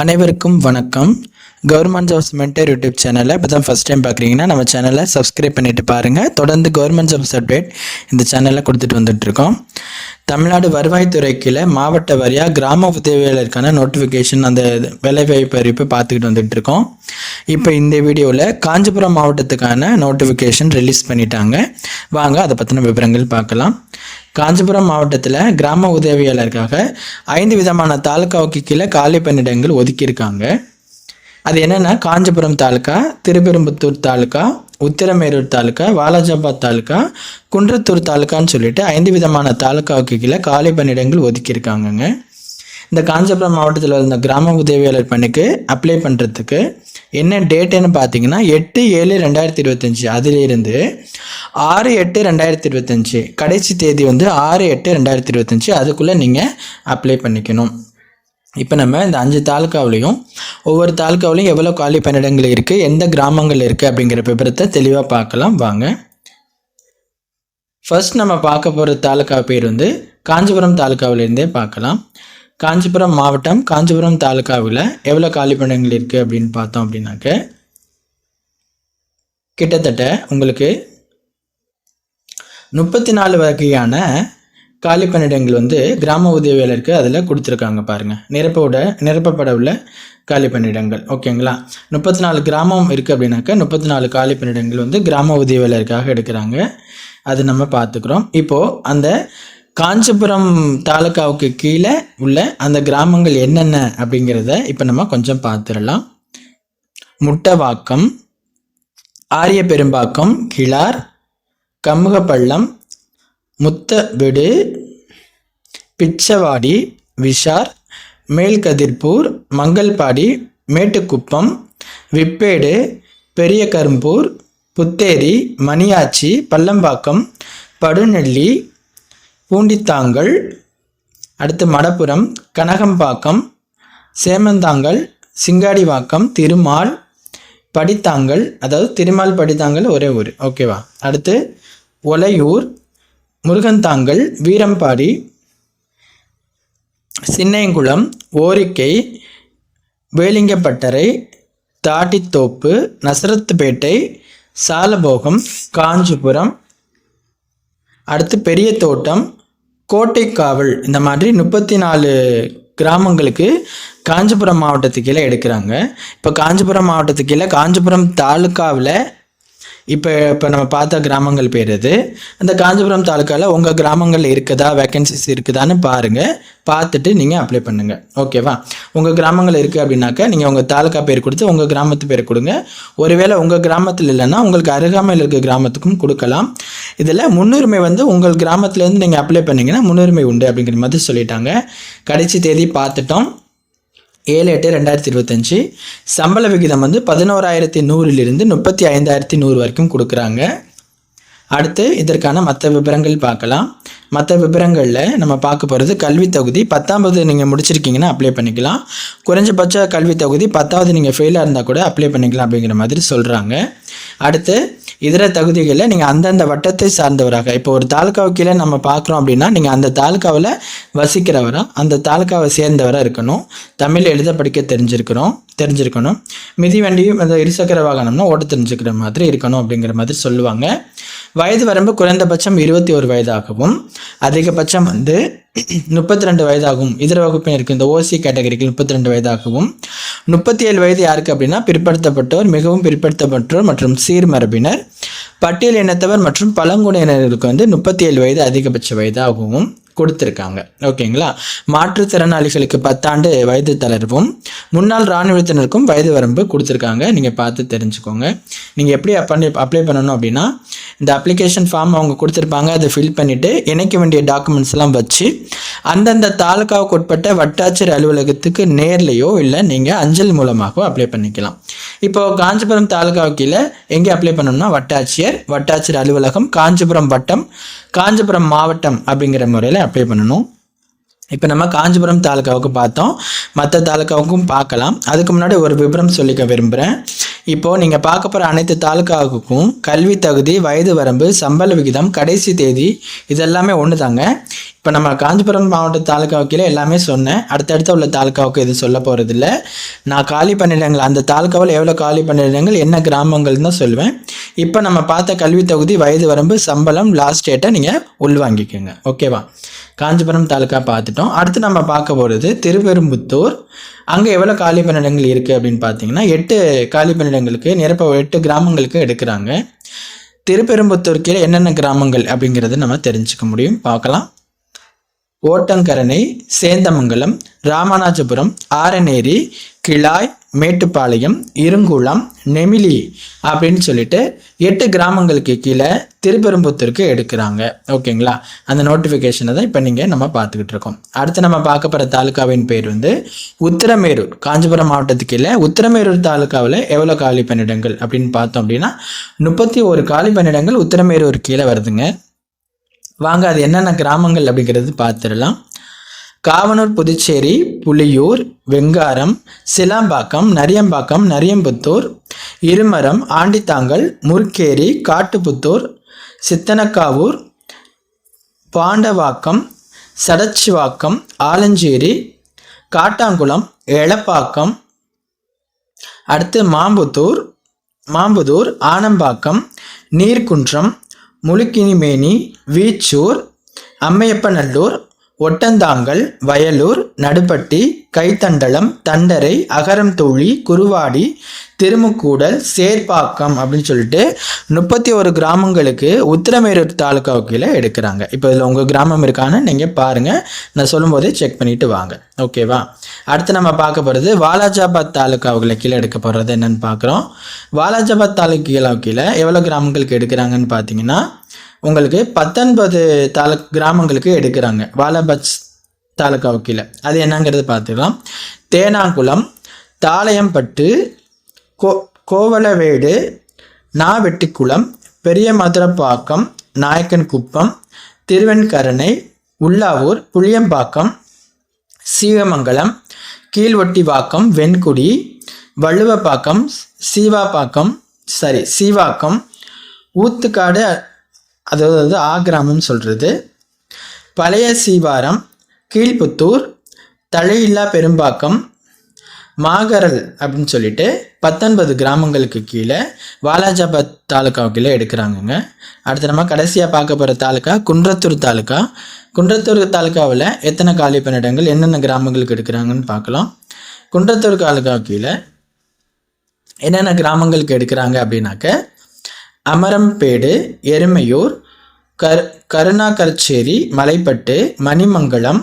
அனைவருக்கும் வணக்கம். Government jobs mentor YouTube சேனலை இப்போ தான் ஃபஸ்ட் டைம் பார்க்குறீங்கன்னா நம்ம சேனலை சப்ஸ்கிரைப் பண்ணிவிட்டு பாருங்கள். தொடர்ந்து கவர்மெண்ட் ஜாப்ஸ் அப்டேட் இந்த சேனலில் கொடுத்துட்டு வந்துட்டுருக்கோம். தமிழ்நாடு வருவாய்த்துறை கீழே மாவட்ட வாரியாக கிராம உதவியாளருக்கான நோட்டிஃபிகேஷன் அந்த வேலைவாய்ப்பு அறிவிப்பு பார்த்துக்கிட்டு வந்துட்டுருக்கோம். இப்போ இந்த வீடியோவில் காஞ்சிபுரம் மாவட்டத்துக்கான நோட்டிஃபிகேஷன் ரிலீஸ் பண்ணிட்டாங்க. வாங்க அதை பற்றின விவரங்கள் பார்க்கலாம். காஞ்சிபுரம் மாவட்டத்தில் கிராம உதவியாளருக்காக 5 விதமான தாலுக்காவுக்கு கீழே காலி பணியிடங்கள் ஒதுக்கியிருக்காங்க. அது என்னென்னா காஞ்சிபுரம் தாலுக்கா, திருப்பெரும்புத்தூர் தாலுக்கா, உத்திரமேரூர் தாலுக்கா, வாலாஜாபாத் தாலுக்கா, குன்றத்தூர் தாலுக்கான்னு சொல்லிட்டு 5 விதமான தாலுக்காவுக்கு கீழே காலி பணியிடங்கள் ஒதுக்கியிருக்காங்கங்க. இந்த காஞ்சிபுரம் மாவட்டத்தில் இருந்த கிராம உதவியாளர் பணிக்கு அப்ளை பண்ணுறதுக்கு என்ன டேட்டுன்னு பார்த்தீங்கன்னா 8/7/2025 அதிலிருந்து 6/8/2025 கடைசி தேதி 6/8/2025 அதுக்குள்ளே நீங்கள் அப்ளை பண்ணிக்கணும். இப்போ நம்ம இந்த 5 தாலுக்காவிலையும் ஒவ்வொரு தாலுக்காவிலையும் எவ்வளோ காலி பணியிடங்கள் இருக்குது, எந்த கிராமங்கள் இருக்குது அப்படிங்கிற விவரத்தை தெளிவாக பார்க்கலாம் வாங்க. ஃபர்ஸ்ட் நம்ம பார்க்க போகிற தாலுக்கா பேர் காஞ்சிபுரம் தாலுக்காவிலேருந்தே பார்க்கலாம். காஞ்சிபுரம் மாவட்டம் காஞ்சிபுரம் தாலுக்காவில் எவ்வளோ காலி பணியிடங்கள் இருக்குது அப்படின்னு பார்த்தோம் அப்படின்னாக்க கிட்டத்தட்ட உங்களுக்கு 34 வகையான காலி பணியிடங்கள் கிராம உதவியாளருக்கு அதில் கொடுத்துருக்காங்க பாருங்கள். நிரப்பப்பட உள்ள காலி பணியிடங்கள் ஓகேங்களா. 34 கிராமம் இருக்குது அப்படின்னாக்கா 34 காலி பணியிடங்கள் கிராம உதவியாளருக்காக எடுக்கிறாங்க. அது நம்ம பார்த்துக்குறோம். இப்போது அந்த காஞ்சிபுரம் தாலுக்காவுக்கு கீழே உள்ள அந்த கிராமங்கள் என்னென்ன அப்படிங்கிறத இப்போ நம்ம கொஞ்சம் பார்த்துடலாம். முட்டவாக்கம், ஆரியபெரும்பாக்கம், கிளார், கமுகப்பள்ளம், முத்தவிடு, பிச்சவாடி, விஷார், மேல்கதிர்பூர், மங்கல்பாடி, மேட்டுக்குப்பம், விப்பேடு, பெரிய கரும்பூர், புத்தேரி, மணியாச்சி, பள்ளம்பாக்கம், படுநெல்லி, பூண்டித்தாங்கல், அடுத்து மடப்புரம், கனகம்பாக்கம், சேமந்தாங்கல், சிங்காடிவாக்கம், திருமால் படித்தாங்கல், அதாவது திருமால் படித்தாங்கல் ஒரே ஊர் ஓகேவா. அடுத்து ஒலையூர், முருகந்தாங்கல், வீரம்பாடி, சின்னையங்குளம், ஓரிக்கை, வேலிங்கப்பட்டறை, தாட்டித்தோப்பு, நசரத்துப்பேட்டை, சாலபோகம், காஞ்சிபுரம், அடுத்து பெரிய தோட்டம், கோட்டைக்காவல், இந்த மாதிரி 34 கிராமங்களுக்கு காஞ்சிபுரம் மாவட்டத்துக்கு கீழே எடுக்கிறாங்க. இப்போ காஞ்சிபுரம் மாவட்டத்துக்கு கீழே காஞ்சிபுரம் தாலுக்காவில் இப்போ நம்ம பார்த்த கிராமங்கள் பேர் அது. அந்த காஞ்சிபுரம் தாலுக்காவில் உங்கள் கிராமங்கள் இருக்குதா, வேக்கன்சிஸ் இருக்குதான்னு பாருங்கள். பார்த்துட்டு நீங்கள் அப்ளை பண்ணுங்கள் ஓகேவா. உங்கள் கிராமங்கள் இருக்குது அப்படின்னாக்கா நீங்கள் உங்கள் தாலுக்கா பேர் கொடுத்து உங்கள் கிராமத்து பேர் கொடுங்க. ஒருவேளை உங்கள் கிராமத்தில் இல்லைன்னா உங்களுக்கு அருகாமையில் இருக்க கிராமத்துக்கும் கொடுக்கலாம். இதில் முன்னுரிமை உங்கள் கிராமத்துலேருந்து நீங்கள் அப்ளை பண்ணிங்கன்னா முன்னுரிமை உண்டு அப்படிங்கிற மாதிரி சொல்லிட்டாங்க. கடைசி தேதி பார்த்துட்டோம் 7/8/2025. சம்பள விகிதம் 11,100 35,100 வரைக்கும் கொடுக்குறாங்க. அடுத்து இதற்கான மற்ற விவரங்கள் பார்க்கலாம். மற்ற விவரங்களில் நம்ம பார்க்க போகிறது கல்வி தகுதி 10வது நீங்கள் முடிச்சிருக்கீங்கன்னா அப்ளை பண்ணிக்கலாம். குறைஞ்சபட்ச கல்வி தகுதி 10வது நீங்கள் ஃபெயிலாக இருந்தால் கூட அப்ளை பண்ணிக்கலாம் அப்படிங்கிற மாதிரி சொல்கிறாங்க. அடுத்து இதர தகுதிகளில் நீங்கள் அந்தந்த வட்டத்தை சார்ந்தவராக, இப்போ ஒரு தாலுக்காவுக்கு கீழே நம்ம பார்க்குறோம் அப்படின்னா நீங்கள் அந்த தாலுக்காவில் வசிக்கிறவராக, அந்த தாலுக்காவை சேர்ந்தவராக இருக்கணும். தமிழ் எழுத படிக்க தெரிஞ்சிருக்கணும். மிதிவண்டியும் அந்த இருசக்கர வாகனம்னா ஓட்ட தெரிஞ்சுக்கிற மாதிரி இருக்கணும் அப்படிங்கிற மாதிரி சொல்லுவாங்க. வயது வரம்பு குறைந்தபட்சம் 21 வயதாகவும் அதிகபட்சம் 32 வயதாகவும், இதர வகுப்பினருக்கு இந்த ஓசி கேட்டகரிக்கு 32 வயதாகவும், 37 வயது யாருக்கு அப்படின்னா பிற்படுத்தப்பட்டோர், மிகவும் பிற்படுத்தப்பட்டோர் மற்றும் சீர்மரபினர், பட்டியல் இனத்தவர் மற்றும் பழங்குடியினருக்கு 37 வயது அதிகபட்ச வயதாகவும் கொடுத்துருக்காங்க ஓகேங்களா. மாற்றுத்திறனாளிகளுக்கு 10 ஆண்டு வயது தளர்வும், முன்னாள் இராணுவத்தினருக்கும் வயது வரம்பு கொடுத்துருக்காங்க. நீங்கள் பார்த்து தெரிஞ்சுக்கோங்க. நீங்கள் எப்படி அப்ளை பண்ணணும் அப்படின்னா இந்த அப்ளிகேஷன் ஃபார்ம் அவங்க கொடுத்துருப்பாங்க. அதை ஃபில் பண்ணிவிட்டு இணைக்க வேண்டிய டாக்குமெண்ட்ஸ் எல்லாம் வச்சு அந்தந்த தாலுக்காவுக்கு உட்பட்ட வட்டாட்சியர் அலுவலகத்துக்கு நேர்லையோ இல்லை நீங்கள் அஞ்சல் மூலமாகவோ அப்ளை பண்ணிக்கலாம். இப்போது காஞ்சிபுரம் தாலுக்காவுக்கு கீழே எங்கே அப்ளை பண்ணணும்னா வட்டாட்சியர் அலுவலகம், காஞ்சிபுரம் வட்டம், காஞ்சிபுரம் மாவட்டம் அப்படிங்கிற முறையில் அப்ளை பண்ணணும். இப்போ நம்ம காஞ்சிபுரம் தாலுக்காவுக்கு பார்த்தோம், மற்ற தாலுக்காவுக்கும் பார்க்கலாம். அதுக்கு முன்னாடி ஒரு விவரம் சொல்லிக்க விரும்புகிறேன். இப்போது நீங்கள் பார்க்க போகிற அனைத்து தாலுக்காவுக்கும் கல்வி தகுதி, வயது வரம்பு, சம்பள விகிதம், கடைசி தேதி இதெல்லாமே ஒன்று தாங்க. இப்போ நம்ம காஞ்சிபுரம் மாவட்ட தாலுக்காவுக்கு எல்லாமே சொன்னேன். அடுத்தடுத்த உள்ள தாலுக்காவுக்கு எதுவும் சொல்ல போகிறதில்ல. நான் காலி பணியிடங்கள் அந்த தாலுக்காவில் எவ்வளோ காலி பணியிடங்கள் என்ன கிராமங்கள் தான் சொல்லுவேன். இப்போ நம்ம பார்த்த கல்வி தொகுதி, வயது வரம்பு, சம்பளம், லாஸ்ட் டேட்டை நீங்கள் உள்வாங்கிக்கோங்க. ஓகேவா? காஞ்சிபுரம் தாலுக்கா பார்த்துட்டோம். அடுத்து நம்ம பார்க்க போகிறது திருப்பெரும்புத்தூர். அங்கே எவ்வளோ காலி பணியிடங்கள் இருக்குது அப்படின்னு பார்த்தீங்கன்னா 8 காலி பணியிடங்களுக்கு நிரப்ப 8 கிராமங்களுக்கு எடுக்கிறாங்க. திருப்பெரும்புத்தூர் கீழே என்னென்ன கிராமங்கள் அப்படிங்கிறத நம்ம தெரிஞ்சுக்க முடியும். பார்க்கலாம். ஓட்டங்கரணை, சேந்தமங்கலம், ராமநாஜபுரம், ஆரநேரி, கிளாய், மேட்டுப்பாளையம், இருங்குளம், நெமிலி அப்படின்னு சொல்லிட்டு 8 கிராமங்களுக்கு கீழே திருப்பெரும்புத்தூருக்கு எடுக்கிறாங்க. ஓகேங்களா? அந்த நோட்டிஃபிகேஷனை தான் இப்போ நம்ம பார்த்துக்கிட்டு இருக்கோம். அடுத்து நம்ம பார்க்க போகிற தாலுக்காவின் பேர் உத்திரமேரூர். காஞ்சிபுரம் மாவட்டத்துக்கு கீழே உத்திரமேரூர் தாலுக்காவில் எவ்வளோ காலி பணியிடங்கள் அப்படின்னு பார்த்தோம் அப்படின்னா 31 காலி பணியிடங்கள் உத்திரமேரூர் கீழே வருதுங்க. வாங்க அது என்னென்ன கிராமங்கள் அப்படிங்கிறது பார்த்துடலாம். காவனூர், புதுச்சேரி, புலியூர், வெங்காரம், சிலாம்பாக்கம், நரியம்பாக்கம், நரியம்புத்தூர், இருமரம், ஆண்டித்தாங்கல், முர்க்கேரி, காட்டுப்புத்தூர், சித்தனக்காவூர், பாண்டவாக்கம், சடச்சிவாக்கம், ஆலஞ்சேரி, காட்டாங்குளம், எளப்பாக்கம், அடுத்து மாம்புதூர், ஆனம்பாக்கம், நீர்குன்றம், முழுக்கினிமேனி, வீச்சூர், அம்மையப்பநல்லூர், ஒட்டந்தாங்கல், வயலூர், நடுப்பட்டி, கைத்தண்டலம், தண்டரை, அகரம்தூழி, குருவாடி, திருமுக்கூடல், சேர்ப்பாக்கம் அப்படின்னு சொல்லிட்டு 31 கிராமங்களுக்கு உத்திரமேரூர் தாலுக்காவுக்கு கீழே எடுக்கிறாங்க. இப்போ இதில் உங்கள் கிராமம் இருக்கான்னு நீங்கள் பாருங்கள். நான் சொல்லும்போதே செக் பண்ணிவிட்டு வாங்க. ஓகேவா? அடுத்து நம்ம பார்க்க போகிறது வாலாஜாபாத் தாலுக்காவுகளை கீழே எடுக்க போகிறது என்னென்னு பார்க்குறோம். வாலாஜாபாத் தாலுக்காவுக்கு கீழே எவ்வளோ கிராமங்களுக்கு எடுக்கிறாங்கன்னு பார்த்தீங்கன்னா உங்களுக்கு 19 கிராமங்களுக்கு எடுக்கிறாங்க. வாலாபாத் தாலுக்காவுக்கு கீழே அது என்னங்கிறது பார்த்துக்கலாம். தேனாங்குளம், தாளையம்பட்டு, கோவலவேடு, நாவெட்டிக்குளம், பெரிய மதுரப்பாக்கம், நாயக்கன்குப்பம், திருவெண்கரணை, உள்ளாவூர், புளியம்பாக்கம், சீவமங்கலம், கீழ்வொட்டிவாக்கம், வெண்குடி, வள்ளுவப்பாக்கம், சீவாக்கம், ஊத்துக்காடு, அதாவது ஆகிராமம் சொல்கிறது, பழைய சீவாரம், கீழ்புத்தூர், தலையில்லா பெரும்பாக்கம், மாகரல் அப்படின்னு சொல்லிட்டு 19 கிராமங்களுக்கு கீழே வாலாஜாபாத் தாலுக்காவுக்கு கீழே எடுக்கிறாங்கங்க. அடுத்து நம்ம கடைசியாக பார்க்க போகிற தாலுக்கா குன்றத்தூர் தாலுக்கா. குன்றத்தூர் தாலுக்காவில் எத்தனை காலி பணியிடங்கள் என்னென்ன கிராமங்களுக்கு எடுக்கிறாங்கன்னு பார்க்கலாம். குன்றத்தூர் தாலுக்காவுக்கு கீழே என்னென்ன கிராமங்களுக்கு எடுக்கிறாங்க அப்படின்னாக்க அமரம்பேடு, எருமையூர், கருணாகரச்சேரி, மலைப்பட்டு, மணிமங்கலம்,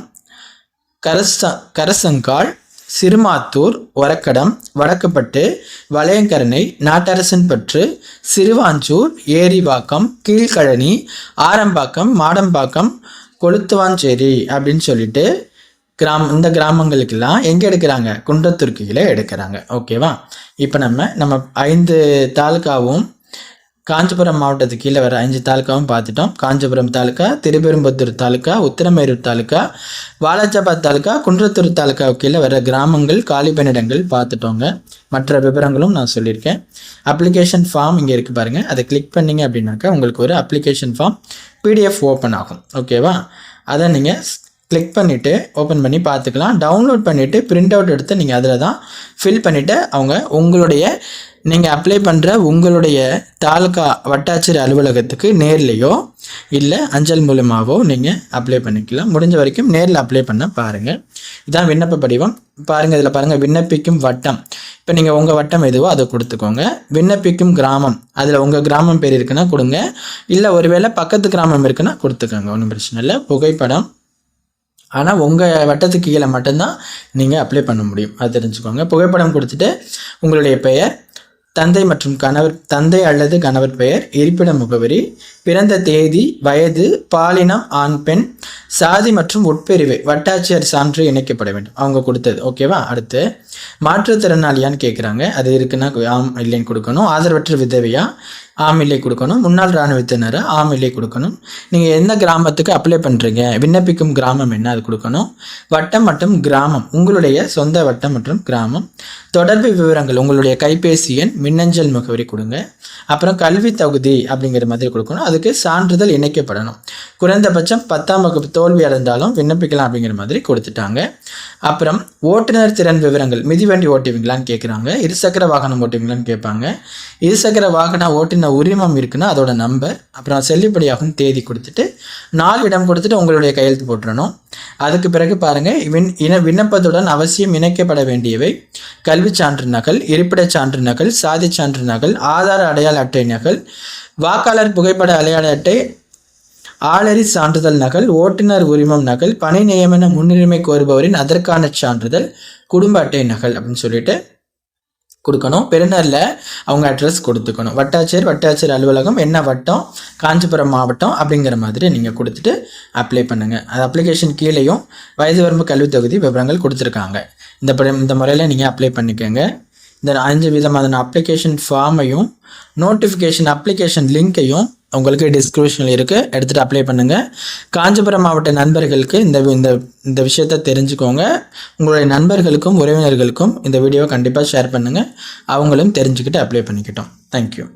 கரசங்கால், சிறுமாத்தூர், ஒரக்கடம், வடக்குப்பட்டு, வளையங்கரணை, நாட்டரசன்பற்று, சிறுவாஞ்சூர், ஏரிவாக்கம், கீழ்கழனி, ஆரம்பாக்கம், மாடம்பாக்கம், கொளுத்துவாஞ்சேரி அப்படின்னு சொல்லிட்டு இந்த கிராமங்களுக்கெல்லாம் எங்கே எடுக்கிறாங்க? குன்றத்தூருக்கு கீழே எடுக்கிறாங்க. ஓகேவா? இப்போ நம்ம 5 தாலுக்காவும் காஞ்சிபுரம் மாவட்டத்துக்கு கீழே வர 5 தாலுக்காவும் பார்த்துட்டோம். காஞ்சிபுரம் தாலுக்கா, திருப்பெரும்புத்தூர் தாலுக்கா, உத்திரமேரூர் தாலுக்கா, வாலாஜாபாத் தாலுக்கா, குன்றத்தூர் தாலுக்காவுக்கு கீழே வர கிராமங்கள், காலி பணியிடங்கள் பார்த்துட்டோங்க. மற்ற விவரங்களும் நான் சொல்லியிருக்கேன். அப்ளிகேஷன் ஃபார்ம் இங்கே இருக்குது பாருங்கள். அதை கிளிக் பண்ணிங்க அப்படின்னாக்கா உங்களுக்கு ஒரு அப்ளிகேஷன் ஃபார்ம் PDF ஓப்பன் ஆகும். ஓகேவா? அதை நீங்கள் கிளிக் பண்ணிவிட்டு ஓப்பன் பண்ணி பார்த்துக்கலாம். டவுன்லோட் பண்ணிவிட்டு பிரிண்ட் அவுட் எடுத்து நீங்கள் அதில் தான் ஃபில் பண்ணிவிட்டு நீங்கள் அப்ளை பண்ணுற உங்களுடைய தாலுக்கா வட்டாட்சியர் அலுவலகத்துக்கு நேர்லேயோ இல்லை அஞ்சல் மூலமாகவோ நீங்கள் அப்ளை பண்ணிக்கலாம். முடிஞ்ச வரைக்கும் நேரில் அப்ளை பண்ண பாருங்கள். இதான் விண்ணப்ப படிவம். பாருங்கள், இதில் பாருங்கள் விண்ணப்பிக்கும் வட்டம். இப்போ நீங்கள் உங்கள் வட்டம் எதுவோ அதை கொடுத்துக்கோங்க. விண்ணப்பிக்கும் கிராமம், அதில் உங்கள் கிராமம் பேர் இருக்குன்னா கொடுங்க. இல்லை ஒருவேளை பக்கத்து கிராமம் இருக்குன்னா கொடுத்துக்கோங்க, ஒன்றும் பிரச்சனை இல்லை. புகைப்படம், ஆனால் உங்கள் வட்டத்துக்கு கீழே மட்டும்தான் நீங்கள் அப்ளை பண்ண முடியும், அது தெரிஞ்சுக்கோங்க. புகைப்படம் கொடுத்துட்டு உங்களுடைய பெயர், தந்தை அல்லது கணவர் பெயர், இருப்பிட முகவரி, பிறந்த தேதி, வயது, பாலினம், ஆண் பெண், சாதி மற்றும் உட்பிரிவு வட்டாட்சியர் சான்று இணைக்கப்பட வேண்டும், அவங்க கொடுத்தது. ஓகேவா? அடுத்து மாற்றுத்திறனாளியான்னு கேட்குறாங்க. அது இருக்குன்னா ஆம் இல்லைன்னு கொடுக்கணும். ஆதரவற்ற விதவையா, ஆம் இல்லை கொடுக்கணும். முன்னாள் இராணுவத்தினர் ஆம் இல்லை கொடுக்கணும். நீங்கள் எந்த கிராமத்துக்கு அப்ளை பண்ணுறீங்க, விண்ணப்பிக்கும் கிராமம் என்ன, அது கொடுக்கணும். வட்டம் மற்றும் கிராமம், உங்களுடைய சொந்த வட்டம் மற்றும் கிராமம். தொடர்பு விவரங்கள், உங்களுடைய கைபேசி எண், மின்னஞ்சல் முகவரி கொடுங்க. அப்புறம் கல்வி தகுதி அப்படிங்கிற மாதிரி கொடுக்கணும். அதுக்கு சான்றிதழ் இணைக்கப்படணும். குறைந்தபட்சம் 10ஆம் வகுப்பு தோல்வி அடைந்தாலும் விண்ணப்பிக்கலாம் அப்படிங்கிற மாதிரி கொடுத்துட்டாங்க. அப்புறம் ஓட்டுநர் திறன் விவரங்கள், மிதிவண்டி ஓட்டுவீங்களான்னு கேட்குறாங்க. இருசக்கர வாகனம் ஓட்டுவீங்களான்னு கேட்பாங்க. இருசக்கர வாகன ஓட்டுநர் உரிமம் இருக்குன்னா அதோட நம்பர், அப்புறம் செல்லுபடியாகும் தேதி கொடுத்துட்டு 4 இடம் கொடுத்துட்டு உங்களுடைய கையெழுத்து போட்டுறணும். அதுக்கு பிறகு பாருங்கள், விண்ணப்பத்துடன் அவசியம் இணைக்கப்பட வேண்டியவை கல்வி சான்று நகல், இருப்பிடச் சான்று நகல், சாதி சான்று நகல், ஆதார அடையாள அட்டை நகல், வாக்காளர் புகைப்பட அடையாள அட்டை, ஆளறி சான்றிதழ் நகல், ஓட்டுநர் உரிமம் நகல், பணி நியமன முன்னுரிமை கோருபவரின் அதற்கான சான்றிதழ், குடும்ப அட்டை நகல் அப்படின்னு சொல்லிட்டு கொடுக்கணும். பெறுநரில் அவங்க அட்ரஸ் கொடுத்துக்கணும். வட்டாட்சியர் அலுவலகம், என்ன வட்டம், காஞ்சிபுரம் மாவட்டம் அப்படிங்கிற மாதிரி நீங்கள் கொடுத்துட்டு அப்ளை பண்ணுங்கள். அது அப்ளிகேஷன் கீழேயும் வயது வரம்பு கல்வி தகுதி விவரங்கள் கொடுத்துருக்காங்க. இந்த முறையில் நீங்கள் அப்ளை பண்ணிக்கோங்க. இந்த 5 விதமான அப்ளிகேஷன் ஃபார்மையும் நோட்டிஃபிகேஷன் அப்ளிகேஷன் லிங்க்கையும் உங்களுக்கு டிஸ்கிரிப்ஷனில் இருக்குது, எடுத்துகிட்டு அப்ளை பண்ணுங்கள். காஞ்சிபுரம் மாவட்ட நண்பர்களுக்கு இந்த விஷயத்தை தெரிஞ்சுக்கோங்க. உங்களுடைய நண்பர்களுக்கும் உறவினர்களுக்கும் இந்த வீடியோவை கண்டிப்பாக ஷேர் பண்ணுங்கள். அவங்களும் தெரிஞ்சுக்கிட்டு அப்ளை பண்ணிக்கிட்டோம். தேங்க்யூ.